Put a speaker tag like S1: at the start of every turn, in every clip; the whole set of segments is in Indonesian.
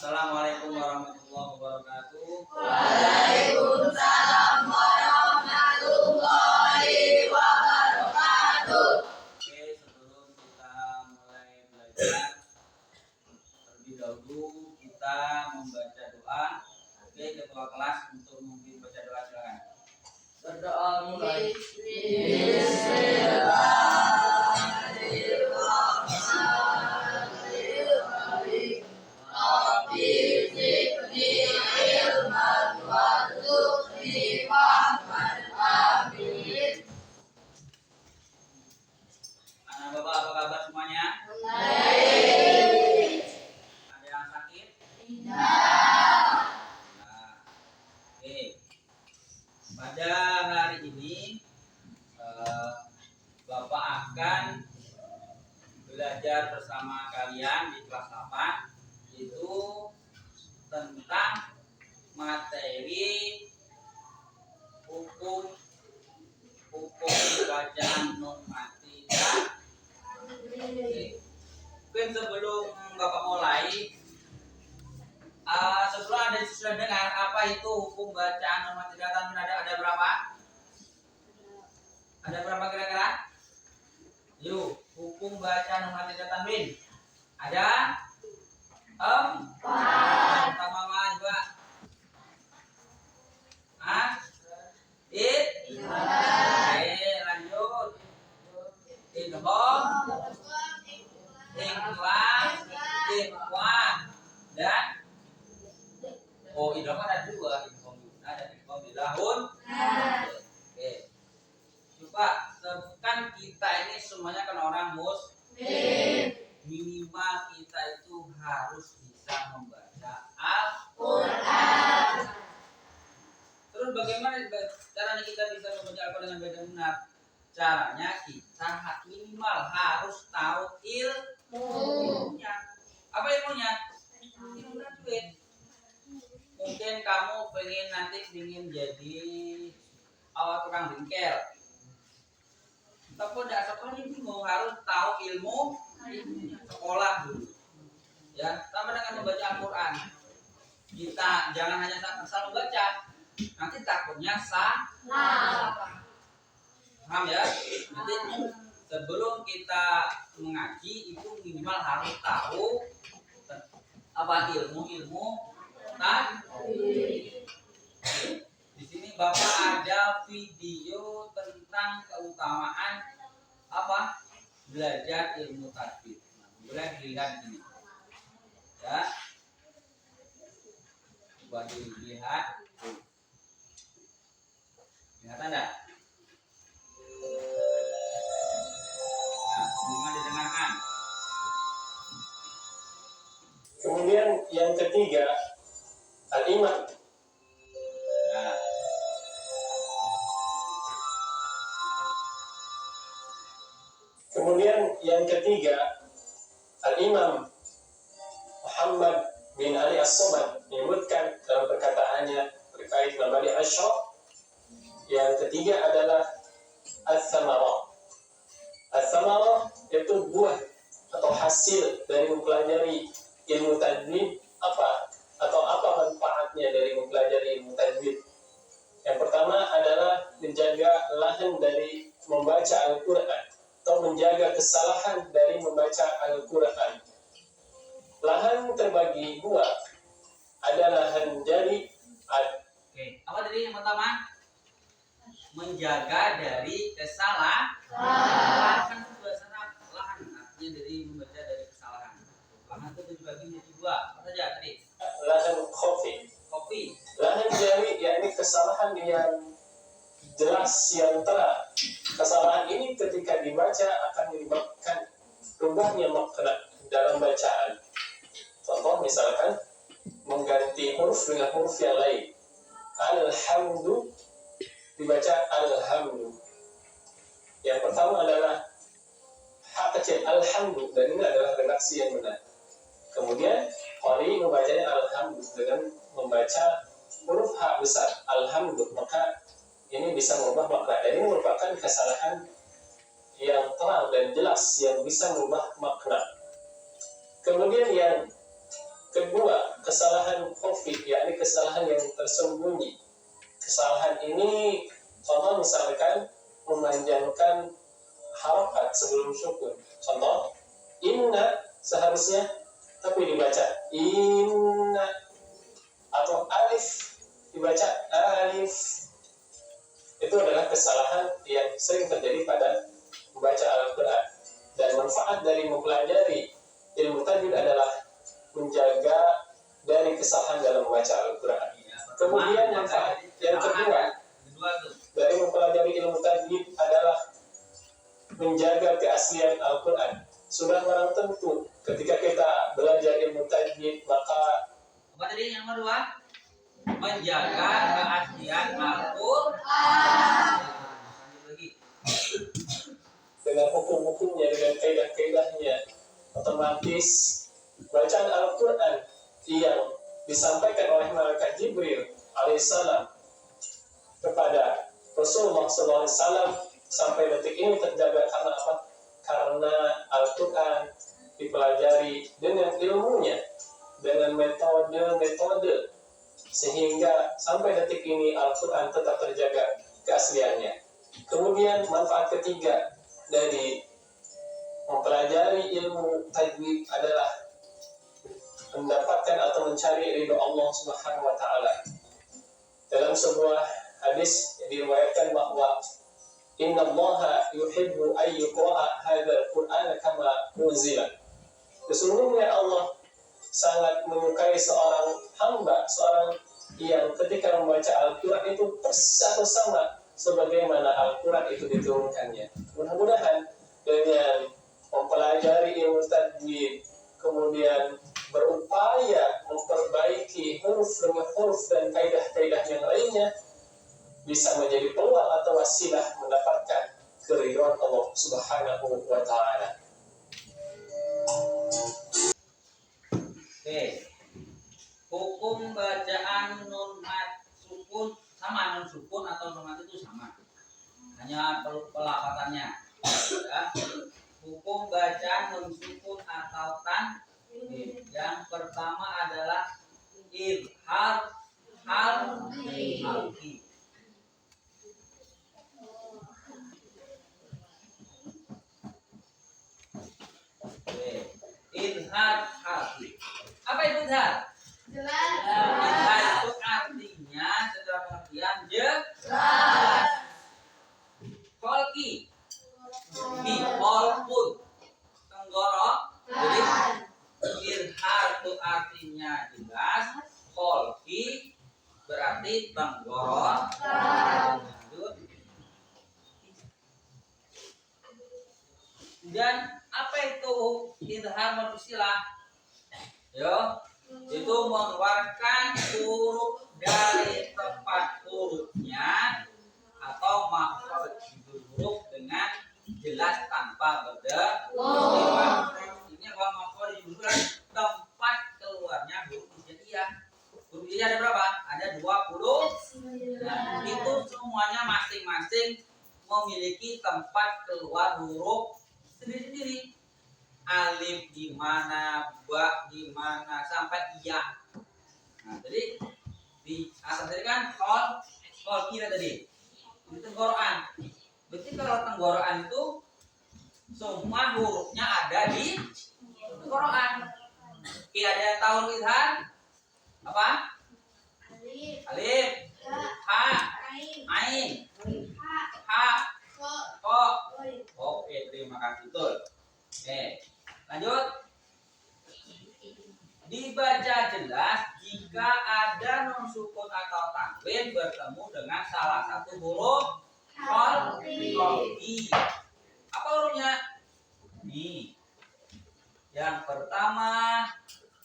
S1: Assalamualaikum warahmatullahi wabarakatuh.
S2: Waalaikumsalam warahmatullahi wabarakatuh.
S1: Oke, sebelum kita mulai belajar, terlebih dahulu kita membaca doa. Oke, ketua kelas untuk memimpin baca doa, silakan.
S2: Berdoa mulai.
S1: Anak bapak apa kabar semuanya?
S2: Baik.
S1: Ada yang sakit?
S2: Tidak.
S1: Nah, oke. Pada hari ini Bapak akan belajar bersama kalian di kelas 8 itu tentang materi hukum bacaan normatika. Mungkin sebelum Bapak mulai, sebelum ada sudah dengar apa itu hukum bacaan normatika, ada berapa? Ada berapa kira-kira? Yuk, hukum bacaan normatika tanwin. Ada? Pertama mana juga? Oke, lanjut. Idgham, ikhlas, ikhwan, dan idgham ada dua, idgham di lahun. Oke. Coba kan kita ini semuanya kan orang muslim. Minimal kita itu harus bisa membaca Al-Quran. Terus bagaimana caranya kita bisa membaca Al-Quran dengan baik dan benar? Caranya kita minimal harus tahu ilmunya. Apa ilmunya? Ilmu tajwid. Mungkin kamu ingin jadi tukang bengkel. Tapi tidak sekolah bingung, harus tahu ilmu sekolah dulu. Ya, sama dengan membaca Al-Quran. Kita jangan hanya asal membaca, nanti takutnya salah. Paham ya? Nanti sebelum kita mengaji itu minimal harus tahu apa ilmu tajwid. Di sini Bapak ada video tentang keutamaan belajar ilmu tajwid. Nah, boleh dilihat di sini. Ya. Coba dilihat. Lihat Anda. Nah, bagaimana didengarkan?
S3: Kemudian yang ketiga, al-imam.
S1: Nah.
S3: Kemudian yang ketiga, al-imam Muhammad bin Ali As-Somad menyebutkan dalam perkataannya terkait mabadi asyra. Yang ketiga adalah al-thamarah. Al-thamarah itu buah atau hasil dari mempelajari ilmu tajwid atau apa manfaatnya dari mempelajari ilmu tajwid. Yang pertama adalah menjaga lahan dari membaca Al-Quran atau menjaga kesalahan dari membaca Al-Quran. Lahan terbagi dua, ada lahan jari.
S1: Oke, apa tadi yang pertama? Menjaga dari kesalahan. Lahan itu bahasa lahan artinya dari membaca dari kesalahan. Lahan itu dibagi menjadi dua. Apa saja tadi?
S3: Lahan khofi. Lahan jari yakni kesalahan yang jelas, yang terang. Kesalahan ini ketika dibaca akan menyebabkan rubahnya makna dalam bacaan. Contoh misalkan mengganti huruf dengan huruf yang lain. Alhamdu dibaca alhamdu. Yang pertama adalah hak kecil alhamdu, dan ini adalah redaksi yang benar. Kemudian qari membacanya alhamdu dengan membaca huruf hak besar alhamdu, maka ini bisa merubah makna. Dan ini merupakan kesalahan yang terang dan jelas yang bisa merubah makna. Kemudian yang Kedua, kesalahan khafi, yakni kesalahan yang tersembunyi. Kesalahan ini contoh misalkan memanjangkan harakat sebelum syukur. Contoh, inna seharusnya tapi dibaca inna, atau alif dibaca alif. Itu adalah kesalahan yang sering terjadi pada membaca Al-Quran. Dan manfaat dari mempelajari ilmu tajwid adalah menjaga dari kesalahan dalam membaca Al-Quran. Kemudian manfaat yang kedua dari mempelajari ilmu tajwid adalah menjaga keaslian Al-Quran. Sudah barang tentu ketika kita belajar ilmu tajwid, maka
S1: apa tadi yang kedua? Menjaga keaslian Al-Quran. Lagi.
S3: Dengan hukum-hukumnya, dengan kaidah-kaidahnya, otomatis bacaan Al-Quran yang disampaikan oleh malaikat Jibril alaihissalam kepada Rasulullah SAW sampai detik ini terjaga karena apa? Karena Al-Quran dipelajari dengan ilmunya, dengan metode-metode, sehingga sampai detik ini Al-Quran tetap terjaga keasliannya. Kemudian manfaat ketiga dari mempelajari ilmu tajwid adalah mendapatkan atau mencari ridho Allah Subhanahu wa taala. Dalam sebuah hadis diriwayatkan bahwa innallaha yuhibbu ay yuqra'a hadzal qur'ana kama unzila. Sesungguhnya Allah sangat menyukai seorang hamba, seorang yang ketika membaca Al-Quran itu persis atau sama sebagaimana Al-Quran itu diturunkannya. Mudah-mudahan dengan mempelajari ilmu tajwid, kemudian berupaya memperbaiki huruf demi huruf dan kaidah-kaidah yang lainnya, bisa menjadi peluang atau wasilah mendapatkan keridhaan Allah Subhanahu wa taala.
S1: Oke. Hukum bacaan nun mat sukun sama, nun sukun atau nun mat itu sama. Hanya pelafatannya. Ya. Hukum bacaan nun sukun atau tanwin. Yang pertama adalah izhar halqi. Izhar halqi. Apa itu izhar? Izhar itu artinya secara pengertian jelas. Halqi. Ini walaupun tenggorok. Jadi izhar itu artinya jelas. Halqi berarti tenggorok. Dan apa itu izhar menurut istilah? Yo, itu mengeluarkan huruf dari tempat hurufnya atau makhraj huruf dengan jelas tanpa beda. Ini apa makhraj huruf? Tempat keluarnya huruf hijaiyah. Huruf hijaiyah ada berapa? Ada 20. Nah, itu semuanya masing-masing memiliki tempat keluar huruf sendiri-sendiri. Alif gimana, ba gimana, sampai iya. Nah, jadi di atas tadi kan kol kira tadi. Itu tenggorokan. Berarti kalau tenggorokan itu semua hurufnya ada di tenggorokan. Oke, ada yang tahu izhar? Apa? Alif, ha, ain, ha, ko. Oke, terima kasih betul. Oke, lanjut. Dibaca jelas jika ada nun sukun atau tanwin bertemu dengan salah satu huruf qalbi. Apa hurufnya? Nih. Yang pertama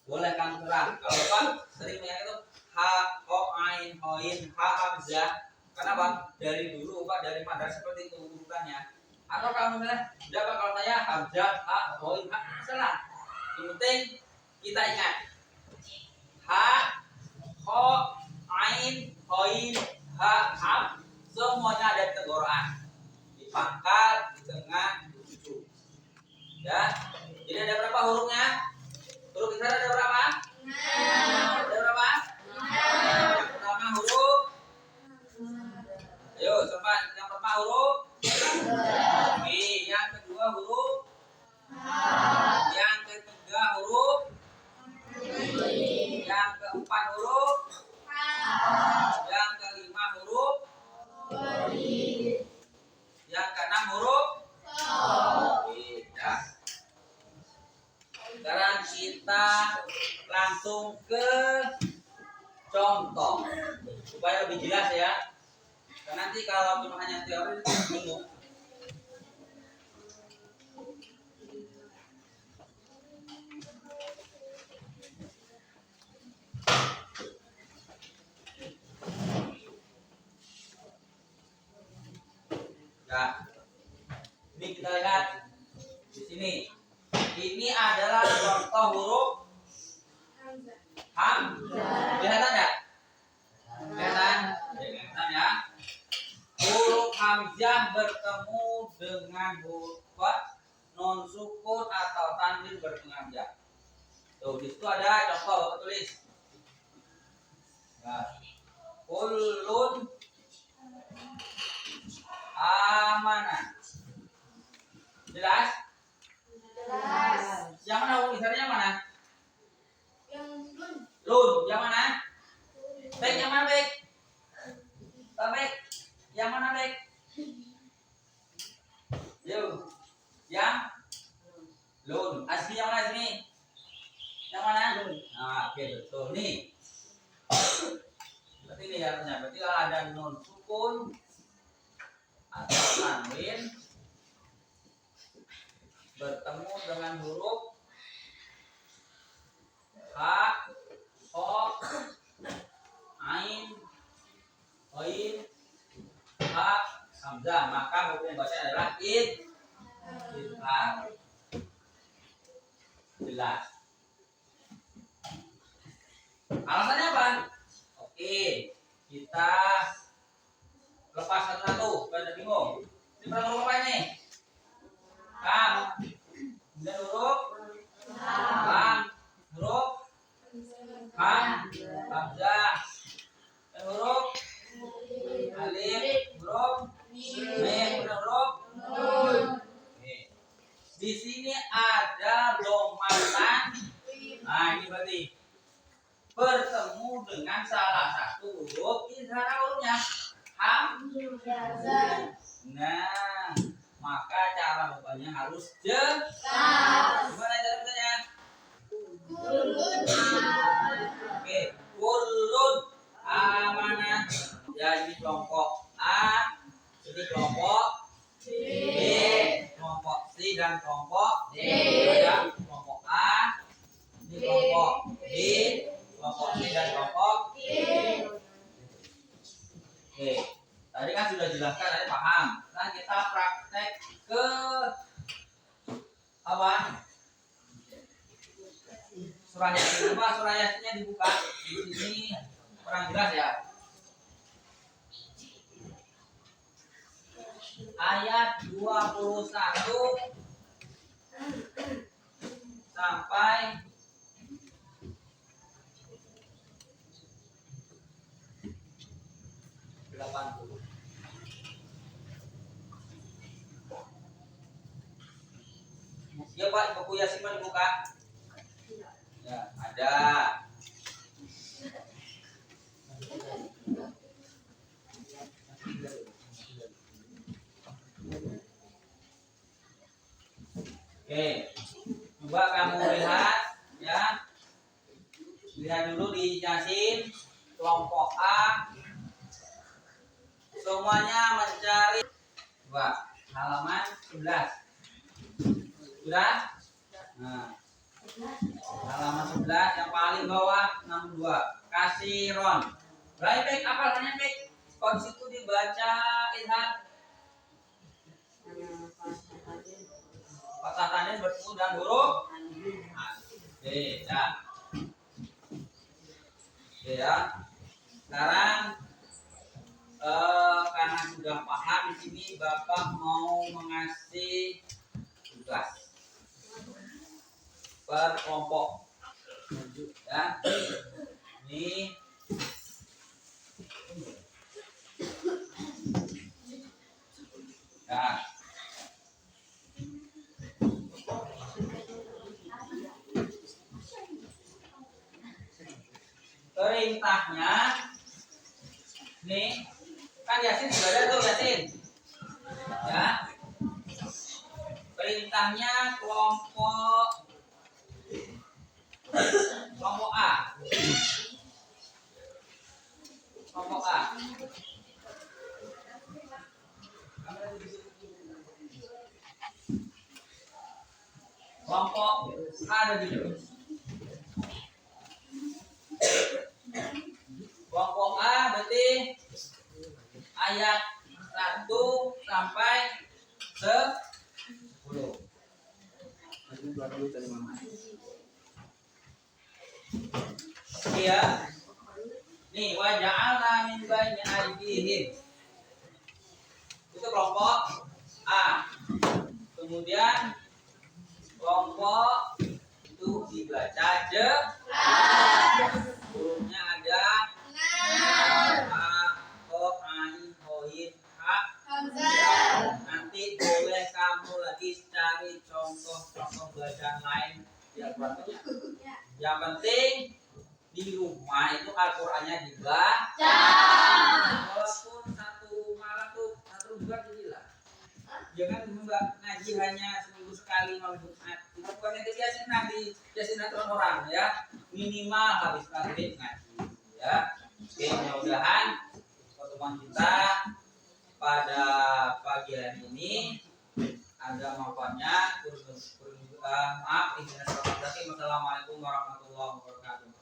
S1: boleh kan terang. Kalau kan sering yang itu ha, ko, ain, hoin, ha, hamzah. Karena Pak dari dulu Pak dari madar seperti itu urutannya. Atau kamu misalnya dapat kalau saya hamzah, ha, hoin, ha, salah. Yang penting kita ingat ha, ho, ain, hoin, ha, ham, semuanya ada di tenggorokan, di pangkal, di tengah, di ujung. Ya, jadi ada berapa hurufnya? Huruf izhar ada berapa? 6. Yang keempat huruf yang kelima huruf yang keenam huruf ya. Sekarang kita langsung ke contoh supaya lebih jelas ya. Karena nanti kalau cuma hanya teori bingung. Nah, ini kita lihat di sini. Ini adalah contoh huruf hamzah. Kelihatan ya? Kelihatan? Kelihatan ya? Huruf hamzah bertemu dengan huruf non sukun atau tanwin berpengaja. Tuh, di situ ada contoh, Bapak tulis. Nah, kullun amanah. Jelas? Yang mana huruf besarnya mana? Lun. Yang mana? Baik, yang mana baik? Baik. Yang mana baik? Yuk. Yang lun. Asli yang mana asli? Yang mana? Nah, oke betul nih. Berarti ini artinya. Berarti kalau ada nun sukun atau tanwin bertemu dengan huruf ha, ho, ain, oin, ha, hamzah, maka hukum baca adalah idgham. Jelas. Alasannya apa? Oke, kita lepas satu-satu, biar tidak bingung. Ini berapa huruf apa ini? Kam. Kemudian huruf lam, huruf ham, hamzah, dan huruf alif, huruf mim, kemudian huruf nun. Di sini ada domatan. Nah, ini berarti bertemu dengan salah satu huruf. Ini cara hurufnya hamzah. Nah, maka cara bacanya harus jelas. Gimana cara bacanya? Oke, kullun amanah. Ya, ini kelompok A, ini kelompok B, kelompok C dan kelompok D. Ada kelompok A, ini kelompok B, kelompok C dan kelompok D. Oke, tadi kan sudah jelaskan, tadi paham. Sekarang kita praktek ke apa? Surah Yasin. Coba surah Yasinnya dibuka. Di sini kurang jelas ya. Ayat 21 sampai 80. Ya Pak, buku Yasin mau dibuka? Ya, ada. Oke, coba kamu lihat ya. Lihat dulu di Yasin kelompok A. Semuanya mencari coba halaman 11. Sudah? Nah, halaman 11 yang paling bawah 62. Kasiron. Berarti baik apa artinya baik? Kok di situ dibaca idgham? Fathah tanin bertemu dengan huruf. Oke, ya. Oke ya. Sekarang karena sudah paham di sini Bapak mau mengasih tugas per kelompok ya. Ini ya. perintahnya nih kan Yasin sudah ada tuh Yasin ya. Perintahnya kelompok A. Kelompok A. Kelompok A ada di sini. Kelompok A berarti ayat 1 sampai 10. Iya. Nih, wa ja'alna min baini aydihim. Itu kelompok A. Kemudian kelompok itu dibaca hurufnya ada A, O, Ain, Hoin, Ha. Nanti boleh kamu lagi cari contoh-contoh bacaan lain yang berikutnya. Yang penting di rumah itu Al-Qur'annya dibaca. Walaupun satu malam tuh satu bulan jadilah. Jangan ngaji hanya seminggu sekali malam Jumat. Itu bukan itu biasanya orang ya. Minimal habis maghrib ngaji ya. Oke, mudah-mudahan pertemuan kita pada pagi hari ini ada manfaatnya. Maaf, Assalamualaikum warahmatullahi wabarakatuh.